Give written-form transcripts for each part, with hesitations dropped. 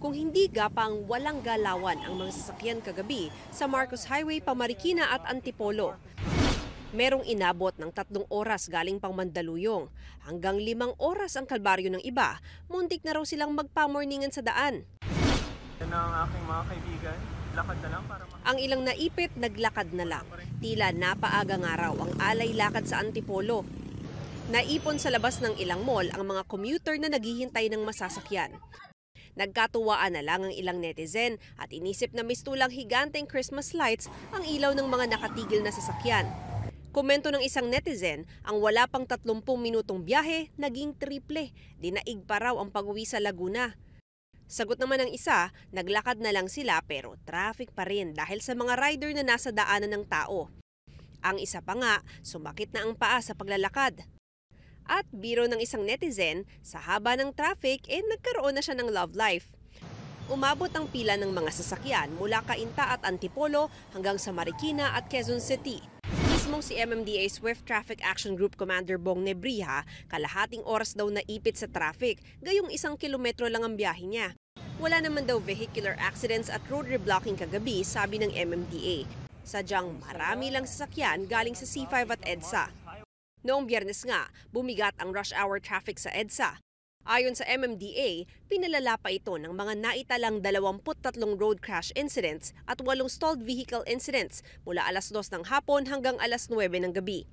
kung hindi gapang walang galawan ang mga sasakyan kagabi sa Marcos Highway pa Marikina at Antipolo. Merong inabot ng 3 oras galing pang Mandaluyong. Hanggang 5 oras ang kalbaryo ng iba. Muntik na raw silang magpamorningan sa daan. Yan ang aking mga kaibigan. Lakad na lang para Ang ilang naipit, naglakad na lang. Tila napaaga nga raw ang alay lakad sa Antipolo. Naipon sa labas ng ilang mall ang mga commuter na naghihintay ng masasakyan. Nagkatuwaan na lang ang ilang netizen at inisip na mistulang higanteng Christmas lights ang ilaw ng mga nakatigil na sasakyan. Komento ng isang netizen, ang wala pang 30 minutong biyahe, naging triple. Dinaig pa raw ang pag-uwi sa Laguna. Sagot naman ng isa, naglakad na lang sila pero traffic pa rin dahil sa mga rider na nasa daanan ng tao. Ang isa pa nga, sumakit na ang paa sa paglalakad. At biro ng isang netizen, sa haba ng traffic, nagkaroon na siya ng love life. Umabot ang pila ng mga sasakyan mula Cainta at Antipolo hanggang sa Marikina at Quezon City. Mismong si MMDA Swift Traffic Action Group Commander Bong Nebriha, kalahating oras daw naipit sa traffic, gayong 1 kilometro lang ang biyahe niya. Wala naman daw vehicular accidents at road reblocking kagabi, sabi ng MMDA. Sadyang marami lang sasakyan galing sa C5 at EDSA. Noong Biyernes nga, bumigat ang rush hour traffic sa EDSA. Ayon sa MMDA, pinalala pa ito ng mga naitalang 23 road crash incidents at 8 stalled vehicle incidents mula alas 2 ng hapon hanggang alas 9 ng gabi.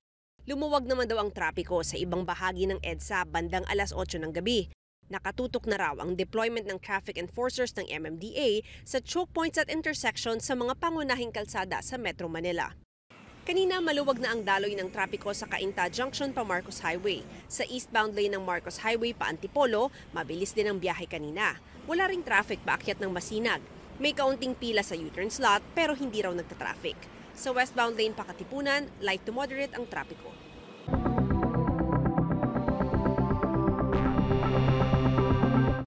Lumuwag naman daw ang trapiko sa ibang bahagi ng EDSA bandang alas 8 ng gabi. Nakatutok na raw ang deployment ng traffic enforcers ng MMDA sa choke points at intersections sa mga pangunahing kalsada sa Metro Manila. Kanina maluwag na ang daloy ng trapiko sa Cainta Junction pa Marcos Highway. Sa eastbound lane ng Marcos Highway pa Antipolo, mabilis din ang biyahe kanina. Wala ring traffic paakyat ng Masinag. May kaunting pila sa U-turn slot pero hindi raw nagta-traffic. Sa westbound lane pa Katipunan, light to moderate ang trapiko.